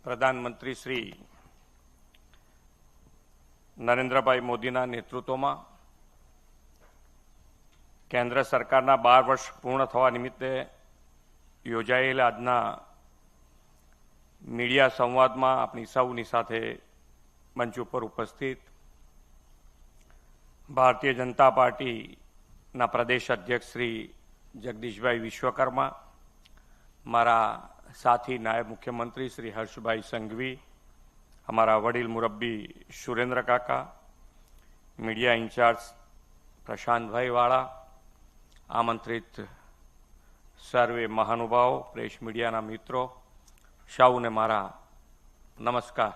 પ્રધાનમંત્રી શ્રી નરેન્દ્રભાઈ મોદીના નેતૃત્વમાં કેન્દ્ર સરકારના 12 વર્ષ પૂર્ણ થવા નિમિત્તે યોજાયેલા આજના મીડિયા સંવાદમાં આપણી સૌની સાથે મંચ ઉપર ઉપસ્થિત ભારતીય જનતા પાર્ટીના પ્રદેશ અધ્યક્ષ શ્રી જગદીશભાઈ વિશ્વકર્મા, મારા साथी नायब मुख्यमंत्री श्री हर्षभाई संघवी, हमारा वडील मुरब्बी सुरेंद्र काका, मीडिया इंचार्ज प्रशांत भाई वाला, आमंत्रित सर्वे महानुभाव, प्रेस मीडिया मित्रों, सौ ने मारा नमस्कार।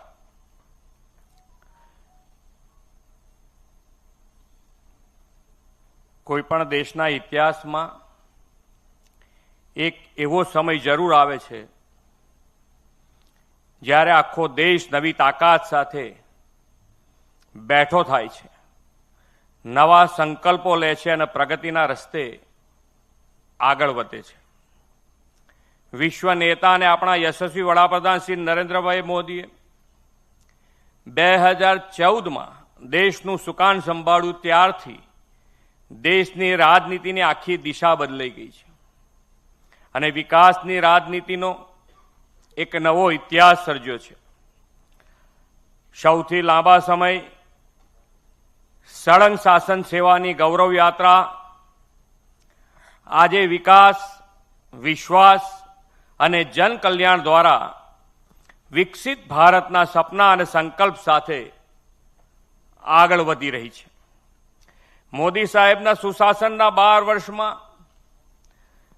कोईपण देशना इतिहास में एक एवो समय जरूर आवे छे ज्यारे आखो देश नवी ताकत साथे बैठो थाय छे, नवा संकल्पो ले छे अने प्रगतिना रस्ते आगळ वधे छे। विश्व नेता ने अपना यशस्वी वडाप्रधान श्री नरेंद्रभाई मोदीए 2014 में देशनु सुकान संभाळ्युं त्यारथी देशनी राजनीतिनी आखी दिशा बदलाई गई छे અને વિકાસની રાજનીતિનો એક નવો ઇતિહાસ સર્જ્યો છે। સૌથી લાંબા સમય સળંગ શાસન સેવાની ગૌરવ યાત્રા આજે વિકાસ, વિશ્વાસ અને જન કલ્યાણ દ્વારા વિકસિત ભારતના સપના અને સંકલ્પ સાથે આગળ વધી રહી છે। મોદી સાહેબના સુશાસનના 12 વર્ષમાં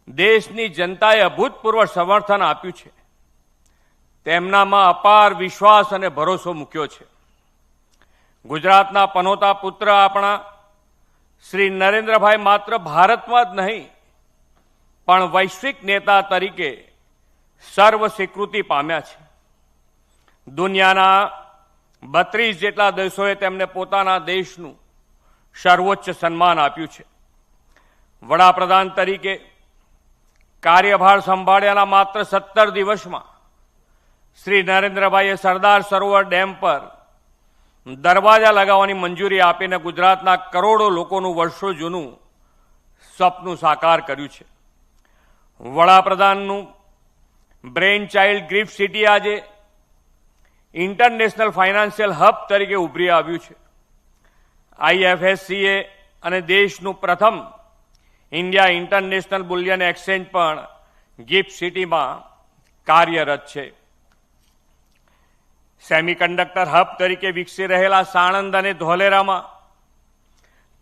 देशनी जनताए अभूतपूर्व समर्थन आप्युं छे, तेमनामां अपार विश्वास अने भरोसो मूक्यो छे। गुजरातना पनोता पुत्र आपणा श्री नरेंद्रभाई मात्र भारतमां ज नहीं पण वैश्विक नेता तरीके सर्व स्वीकृति पाम्या छे। दुनियाना 32 जेटला देशोए तेमने पोताना देशनुं सर्वोच्च सन्मान आप्युं छे। वडाप्रधान तरीके कार्यभार संभाळ्याना मात्र 17 दिवस में श्री नरेंद्रभाईए सरदार सरोवर डेम पर दरवाजा लगाववानी मंजूरी आपीने गुजरातना करोड़ों लोकोनुं वर्षो जूनुं सपनुं साकार कर्युं छे। वडाप्रधाननुं ब्रेन चाइल्ड गिफ्ट सिटी आजे इंटरनेशनल फाइनांशियल हब तरीके उभरी आव्युं छे। IFSCए अने देशनुं प्रथम इंडिया इंटरनेशनल बुलियन एक्सचेंज पण गिफ्ट सिटी में कार्यरत है। सेमीकंडक्टर हब तरीके विकसी रहेला साणंद अने धोलेरा में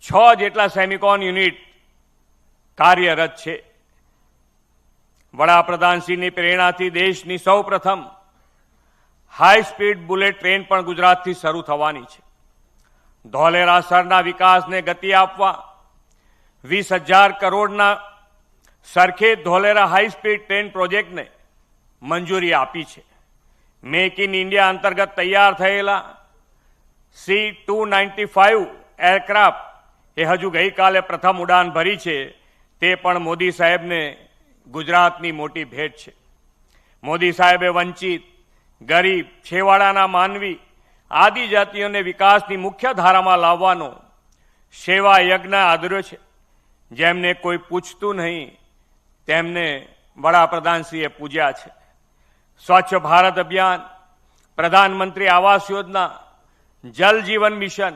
6 जेटला सेमिकॉन यूनिट कार्यरत है। वडाप्रधानश्रीनी प्रेरणाथी देशनी सौ प्रथम हाई स्पीड बुलेट ट्रेन पण गुजरात थी शरू थवानी छे। धोलेरा शहरना विकास ने गति आपवा 20,000 करोड़ना Sarkhej Dholera high speed train project ने मंजूरी आपी छे। मेक इन इंडिया अंतर्गत तैयार थयेला C-295 एरक्राफ्ट ए हजू गई काले प्रथम उड़ान भरी छे, ते पण मोदी साहेब ने गुजरातनी मोटी भेट छे। मोदी साहेबे वंचित, गरीब, छेवाड़ाना मानवी, आदिजातिओने विकासनी मुख्य धारामां लाववानो सेवा यज्ञ आदर्यो छे। जेमने कोई पूछतुं नहीं तेमने वडाप्रधानश्रीए पूज्या छे। स्वच्छ भारत अभियान, प्रधानमंत्री आवास योजना, जल जीवन मिशन,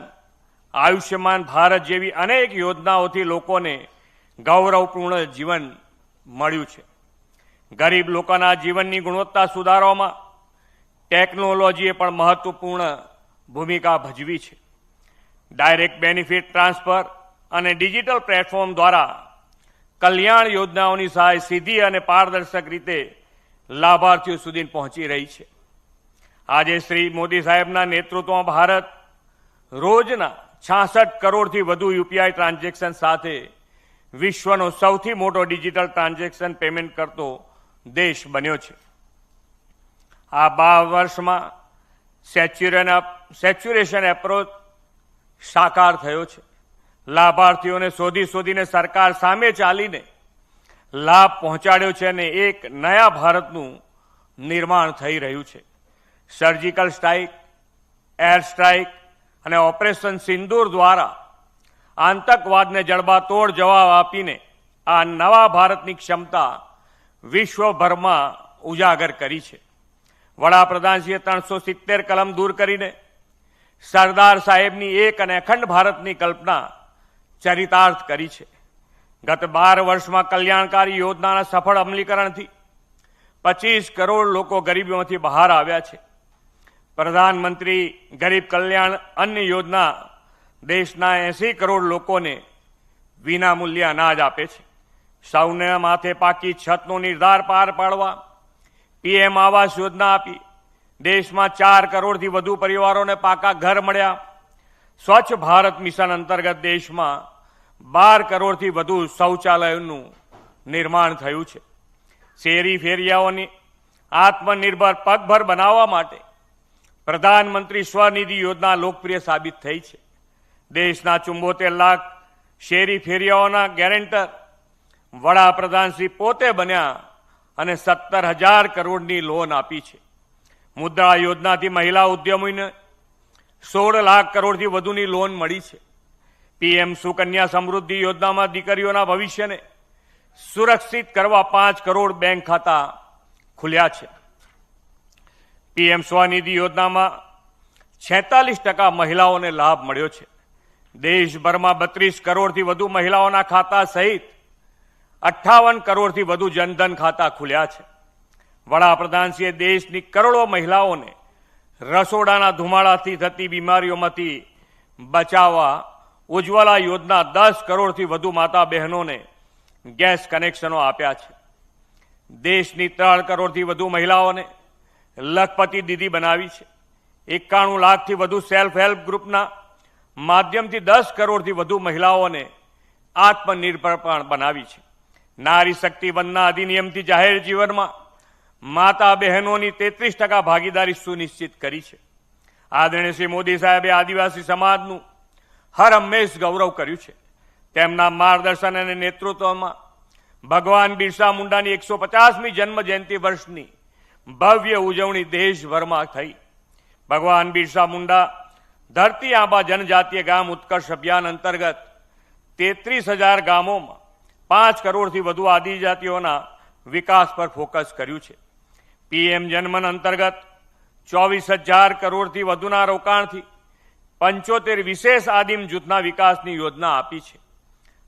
आयुष्मान भारत जेवी अनेक योजनाओथी लोकोने गौरवपूर्ण जीवन मळ्युं छे। गरीब लोकोना जीवननी गुणवत्ता सुधारवामां टेक्नोलॉजीए पण महत्वपूर्ण भूमिका भजवी छे। डायरेक्ट बेनिफिट ट्रांसफर અને ડિજિટલ પ્લેટફોર્મ દ્વારા કલ્યાણ યોજનાઓની સહાય સીધી અને પારદર્શક રીતે લાભાર્થીઓ સુધી પહોંચી રહી છે। આજે શ્રી મોદી સાહેબના નેતૃત્વમાં ભારત રોજના 66 કરોડથી વધુ યુપીઆઈ ટ્રાન્ઝેક્શન સાથે વિશ્વનો સૌથી મોટો ડિજિટલ ટ્રાન્ઝેક્શન પેમેન્ટ કરતો દેશ બન્યો છે। આ 12 વર્ષમાં સેચ્યુરેશન એપ્રોચ સાકાર થયો છે। लाभार्थीओने शोधी शोधीने सरकार सामे चालीने लाभ पहोंचाड्यो छे अने एक नया भारतनुं निर्माण थई रह्युं छे। સર્જિકલ સ્ટ્રાઇક, એર સ્ટ્રાઇક અને ઓપરેશન સિંદૂર દ્વારા આતંકવાદને જડબાતોડ જવાબ આપીને આ નવા ભારતની ક્ષમતા વિશ્વભરમાં ઉજાગર કરી છે. વડાપ્રધાનશ્રીએ 370 કલમ દૂર કરીને સરદાર સાહેબની એક અને અખંડ ભારતની કલ્પના ચરિતાર્થ કરી છે. ગત 12 વર્ષમાં કલ્યાણકારી યોજનાના સફળ અમલીકરણથી 25 કરોડ લોકો ગરીબીમાંથી બહાર આવ્યા છે. પ્રધાનમંત્રી ગરીબ કલ્યાણ અન્ન યોજના દેશના 80 કરોડ લોકોને વિનામૂલ્યે અનાજ આપે છે. સૌને માથે પાકી છતનો નિર્ધાર પાર પાડવા પીએમ આવાસ યોજના આપી દેશમાં 4 કરોડથી વધુ પરિવારોને પાકા ઘર મળ્યા. સ્વચ્છ ભારત મિશન અંતર્ગત દેશમાં 12 કરોડથી વધુ શૌચાલયોનું નિર્માણ થયું છે. શેરી ફેરિયાઓની આત્મનિર્ભર પગભર બનાવવા માટે પ્રધાનમંત્રી સ્વનિધિ યોજના લોકપ્રિય સાબિત થઈ છે. દેશના 74 લાખ શેરી ફેરિયાઓના ગેરેન્ટર વડાપ્રધાનશ્રી પોતે બન્યા અને 17,000 કરોડની લોન આપી છે. મુદ્રા યોજનાથી મહિલા ઉદ્યમીને 16 લાખ કરોડથી વધુની લોન મળી છે. પીએમ સુકન્યા સમૃદ્ધિ યોજનામાં દીકરીઓના ભવિષ્યને સુરક્ષિત કરવા 5 કરોડ બેંક ખાતા ખુલ્યા છે. પીએમ સ્વનિધિ યોજનામાં 46% મહિલાઓને લાભ મળ્યો છે. દેશભરમાં 32 કરોડથી વધુ મહિલાઓના ખાતા સહિત 58 કરોડથી વધુ જનધન ખાતા ખુલ્યા છે. વડાપ્રધાનશ્રીએ દેશની કરોડો મહિલાઓને રસોડાના ધુમાડાથી થતી બીમારીઓમાંથી બચાવવા ઉજ્જવલા યોજના 10 કરોડથી વધુ માતા બહેનોને ગેસ કનેક્શનો આપ્યા છે. દેશની 3 કરોડથી વધુ મહિલાઓને લખપતિ દીદી બનાવી છે. 91 લાખથી વધુ સેલ્ફ હેલ્પ ગ્રુપના માધ્યમથી 10 કરોડથી વધુ મહિલાઓને આત્મનિર્ભર પણ બનાવી છે. નારી શક્તિ વંદના અધિનિયમથી જાહેર જીવનમાં માતા બહેનોની 33% ભાગીદારી સુનિશ્ચિત કરી છે. આદરણીય શ્રી મોદી સાહેબે આદિવાસી સમાજનું હર હંમેશ ગૌરવ કર્યું છે. તેમના માર્ગદર્શન અને નેતૃત્વમાં ભગવાન બિરસા મુંડાની 150મી જન્મ જયંતિ વર્ષની ભવ્ય ઉજવણી દેશભરમાં થઈ. ભગવાન બિરસા મુંડા ધરતી આંબા જનજાતીય ગામ ઉત્કર્ષ અભિયાન અંતર્ગત 33,000 ગામોમાં 5 કરોડથી વધુ આદિજાતિઓના વિકાસ પર ફોકસ કર્યું છે. પીએમ જનમન અંતર્ગત 24,000 કરોડથી વધુના રોકાણથી 75 વિશેષ આદિમ જૂથના વિકાસની યોજના આપી છે.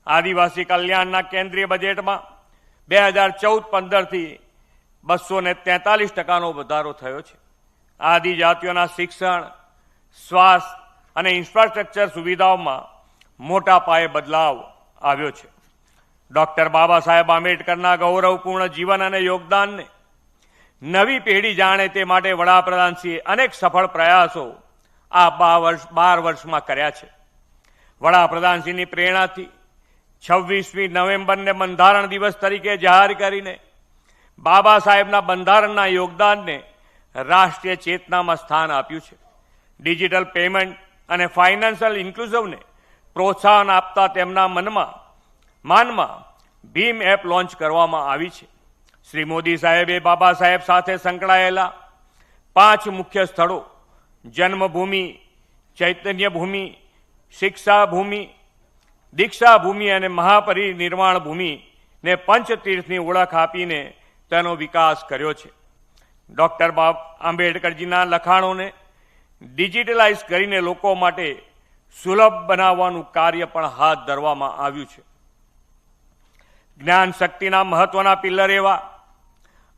આદિવાસી કલ્યાણના કેન્દ્રીય બજેટમાં 2014-15થી 243%નો વધારો થયો છે. આદિજાતિઓના શિક્ષણ, સ્વાસ્થ્ય અને ઇન્ફ્રાસ્ટ્રક્ચર સુવિધાઓમાં મોટા પાયે બદલાવ આવ્યો છે. ડોક્ટર બાબા સાહેબ આંબેડકરના ગૌરવપૂર્ણ જીવન અને યોગદાનને નવી પેઢી જાણે તે માટે વડાપ્રધાનશ્રીએ અનેક સફળ પ્રયાસો આ 12 વર્ષમાં કર્યા છે. વડાપ્રધાનશ્રીની પ્રેરણાથી 26મી નવેમ્બરને બંધારણ દિવસ તરીકે જાહેર કરીને બાબા સાહેબના બંધારણના યોગદાનને રાષ્ટ્રીય ચેતનામાં સ્થાન આપ્યું છે. ડિજિટલ પેમેન્ટ અને ફાઇનાન્શિયલ ઇન્ક્લુઝિવને પ્રોત્સાહન આપતા તેમના માનમાં ભીમ એપ લોન્ચ કરવામાં આવી છે. શ્રી મોદી સાહેબે બાબા સાહેબ સાથે સંકળાયેલા 5 મુખ્ય સ્થળો જન્મભૂમિ, ચૈતન્ય ભૂમિ, શિક્ષા ભૂમિ, દીક્ષા ભૂમિ અને મહાપરિનિર્વાણ ભૂમિને પંચતીર્થની ઓળખ આપીને તેનો વિકાસ કર્યો છે. ડોક્ટર આંબેડકરજીના લખાણોને ડિજિટલાઇઝ કરીને લોકો માટે સુલભ બનાવવાનું કાર્ય પણ હાથ ધરવામાં આવ્યું છે. જ્ઞાન શક્તિના મહત્વના પિલ્લર એવા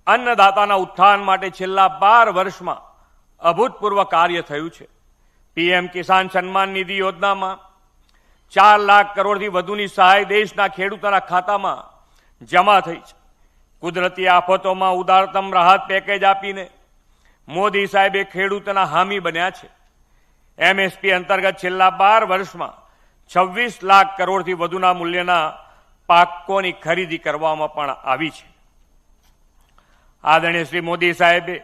અન્નદાતાના ઉત્થાન માટે છેલ્લા 12 વર્ષમાં અભૂતપૂર્વ કાર્ય થયું છે. પીએમ કિસાન સન્માન નિધિ યોજનામાં 4 લાખ કરોડથી વધુની સહાય દેશના ખેડૂતોના ખાતામાં જમા થઈ છે. કુદરતી આફતોમાં ઉદારતમ રાહત પેકેજ આપીને મોદી સાહેબે ખેડૂતોના હામી બન્યા છે. એમએસપી અંતર્ગત છેલ્લા 12 વર્ષમાં 26 લાખ કરોડથી વધુના મૂલ્યના પાકોની ખરીદી કરવામાં પણ આવી છે. આદરણીય શ્રી મોદી સાહેબે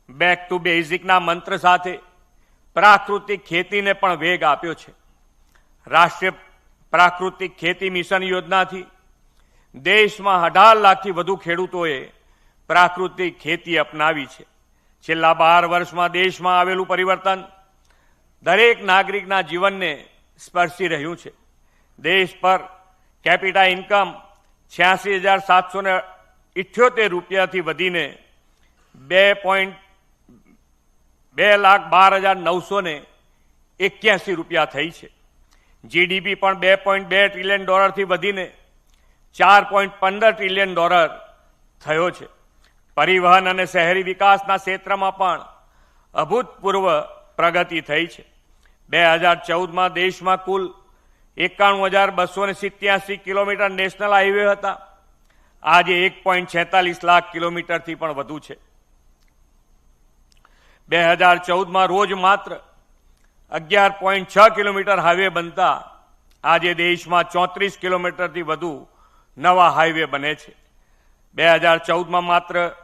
બેક ટુ બેઝિકના મંત્ર સાથે પ્રાકૃતિક ખેતીને પણ વેગ આપ્યો છે. રાષ્ટ્રીય પ્રાકૃતિક ખેતી મિશન યોજનાથી દેશમાં 18 લાખથી વધુ ખેડૂતોએ પ્રાકૃતિક ખેતી અપનાવી છે. છેલ્લા 12 વર્ષમાં દેશમાં આવેલું પરિવર્તન દરેક નાગરિકના જીવનને સ્પર્શી રહ્યું છે. દેશ પર કેપિટા ઇન્કમ 86,778 રૂપિયાથી વધીને 2,12,981 રૂપિયા થઈ છે. જીડીપી પણ $2.2 ટ્રિલિયન થી વધીને $4.15 ટ્રિલિયન થયો છે. પરિવહન અને શહેરી વિકાસના ક્ષેત્રમાં પણ અભૂતપૂર્વ પ્રગતિ થઈ છે. 2014માં દેશમાં કુલ 91,287 કિલોમીટર નેશનલ હાઈવે હતા. આજે 1.46 લાખ કિલોમીટરથી પણ વધુ છે. 2014માં રોજ માત્ર 11.6 કિલોમીટર હાઈવે બનતા આજે દેશમાં 34 કિલોમીટરથી વધુ નવા હાઈવે બને છે. 2014માં માત્ર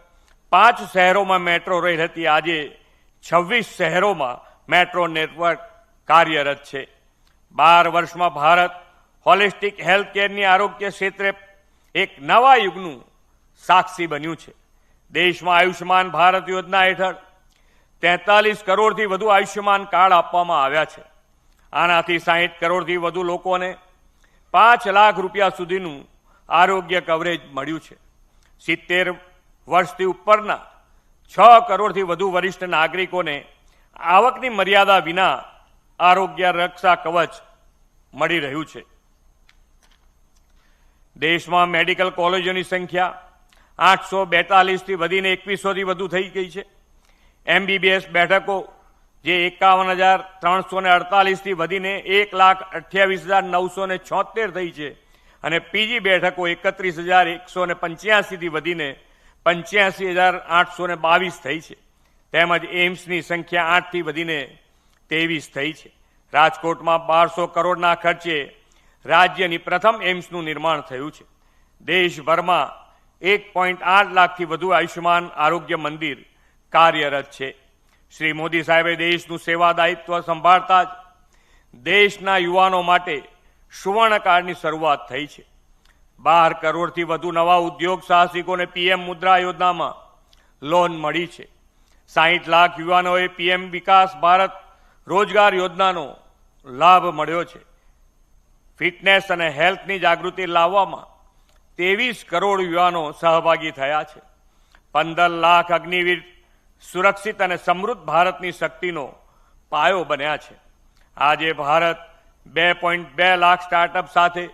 5 શહેરોમાં મેટ્રો રેલ હતી. આજે 26 શહેરોમાં મેટ્રો નેટવર્ક કાર્યરત છે. 12 વર્ષમાં ભારત હોલિસ્ટિક હેલ્થ કેરની આરોગ્ય ક્ષેત્રે એક નવા યુગનું સાક્ષી બન્યું છે. દેશમાં આયુષ્યમાન ભારત યોજના હેઠળ 43 કરોડથી વધુ આયુષ્યમાન કાર્ડ આપવામાં આવ્યા છે. આનાથી 60 કરોડથી વધુ લોકોને 5 લાખ રૂપિયા સુધીનું આરોગ્ય કવરેજ મળ્યું છે. 70 વર્ષથી ઉપરના 6 કરોડથી વધુ વરિષ્ઠ નાગરિકોને આવકની મર્યાદા વિના આરોગ્ય રક્ષા કવચ મળી રહ્યું છે. દેશમાં મેડિકલ કોલેજોની સંખ્યા 842થી વધીને 2100થી વધુ થઈ ગઈ છે. એમબીબીએસ બેઠકો જે 51,348થી વધીને 1,28,976 થઈ છે અને પીજી બેઠકો 31,185થી વધીને 85,822 થઈ છે. તેમજ એમ્સની સંખ્યા 8થી વધીને 23 થઈ છે. રાજકોટમાં 1200 કરોડના ખર્ચે રાજ્યની પ્રથમ એમ્સનું નિર્માણ થયું છે. દેશભરમાં 1.8 લાખથી વધુ આયુષ્યમાન આરોગ્ય મંદિર કાર્યરત છે. શ્રી મોદી સાહેબે દેશનું સેવા દાયિત્વ સંભાળતા જ દેશના યુવાનો માટે સુવર્ણકાળની શરૂઆત થઈ છે. 12 કરોડથી વધુ નવા ઉદ્યોગ સાહસિકોને પીએમ મુદ્રા યોજનામાં લોન મળી છે. 60 લાખ યુવાનોએ પીએમ વિકાસ ભારત રોજગાર યોજનાનો લાભ મળ્યો છે. ફિટનેસ અને હેલ્થની જાગૃતિ લાવવામાં 23 કરોડ યુવાનો સહભાગી થયા છે. 15 લાખ અગ્નિવીર સુરક્ષિત અને સમૃદ્ધ ભારતની શક્તિનો પાયો બન્યા છે. આજે ભારત 2.2 લાખ સ્ટાર્ટઅપ સાથે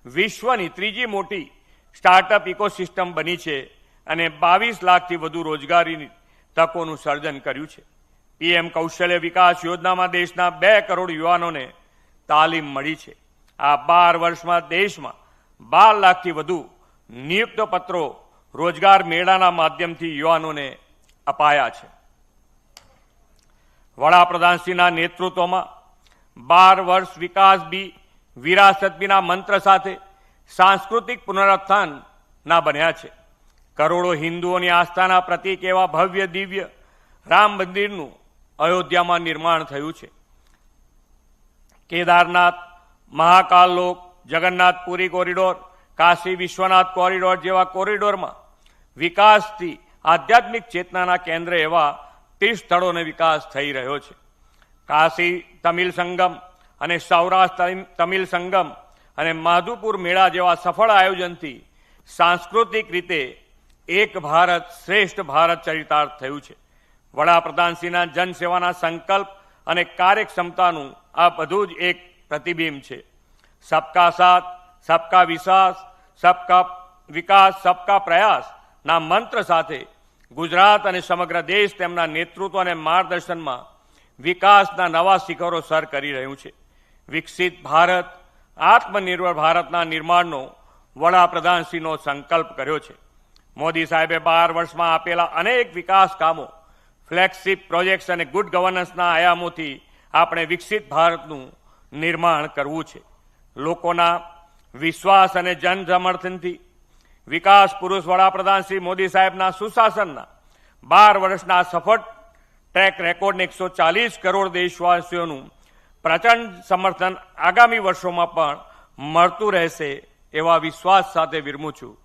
વિશ્વની ત્રીજી મોટી સ્ટાર્ટઅપ ઇકોસિસ્ટમ બની છે અને 22 લાખથી વધુ રોજગારીની તકોનું સર્જન કર્યું છે. પીએમ કૌશલ્ય વિકાસ યોજનામાં દેશના 2 કરોડ યુવાનોને તાલીમ મળી છે. આ 12 વર્ષમાં દેશમાં 12 લાખથી વધુ નિયુક્ત પત્રો રોજગાર મેળાના માધ્યમથી યુવાનોને અપાયા છે. વડાપ્રધાનશ્રીના નેતૃત્વમાં 12 વર્ષ વિકાસ બી વિરાસત બીના મંત્ર સાથે સાંસ્કૃતિક પુનરુત્થાનના બન્યા છે. કરોડો હિન્દુઓની આસ્થાના પ્રતીક એવા ભવ્ય દિવ્ય રામ મંદિરનું અયોધ્યામાં નિર્માણ થયું છે. કેદારનાથ, મહાકાલ લોક, જગન્નાથપુરી કોરિડોર, કાશી વિશ્વનાથ કોરિડોર જેવા કોરિડોરમાં વિકાસથી આધ્યાત્મિક ચેતનાના કેન્દ્ર એવા 30 સ્થળોનો વિકાસ થઈ રહ્યો છે. કાશી તમિલ સંગમ અને સૌરાષ્ટ્ર તમિલ સંગમ અને માધુપુર મેળા જેવા સફળ આયોજનથી સાંસ્કૃતિક રીતે એક ભારત શ્રેષ્ઠ ભારત ચરિતાર્થ થયું છે. વડાપ્રધાનશ્રીના જનસેવાના સંકલ્પ અને કાર્યક્ષમતાનું આ બધું જ એક પ્રતિબિંબ છે. સબકા સાથ, સબકા વિશ્વાસ, સબકા વિકાસ, સબકા પ્રયાસના મંત્ર સાથે ગુજરાત અને સમગ્ર દેશ તેમના નેતૃત્વ અને માર્ગદર્શનમાં વિકાસના નવા શિખરો સર કરી રહ્યું છે. વિકસિત ભારત, આત્મનિર્ભર ભારતના નિર્માણનો વડાપ્રધાનશ્રીનો સંકલ્પ કર્યો છે. મોદી સાહેબે 12 વર્ષમાં આપેલા અનેક વિકાસ કામો, ફ્લેગશિપ પ્રોજેક્ટ્સ અને ગુડ ગવર્નન્સના આયામોથી આપણે વિકસિત ભારતનું નિર્માણ કરવું છે. લોકોના વિશ્વાસ અને જન સમર્થનથી વિકાસ પુરુષ વડાપ્રધાન શ્રી મોદી સાહેબના સુશાસનના 12 વર્ષના સફળ ટ્રેક રેકોર્ડને 140 કરોડ દેશવાસીઓનું પ્રચંડ સમર્થન આગામી વર્ષોમાં પણ મળતું રહેશે એવા વિશ્વાસ સાથે વિરમું છું.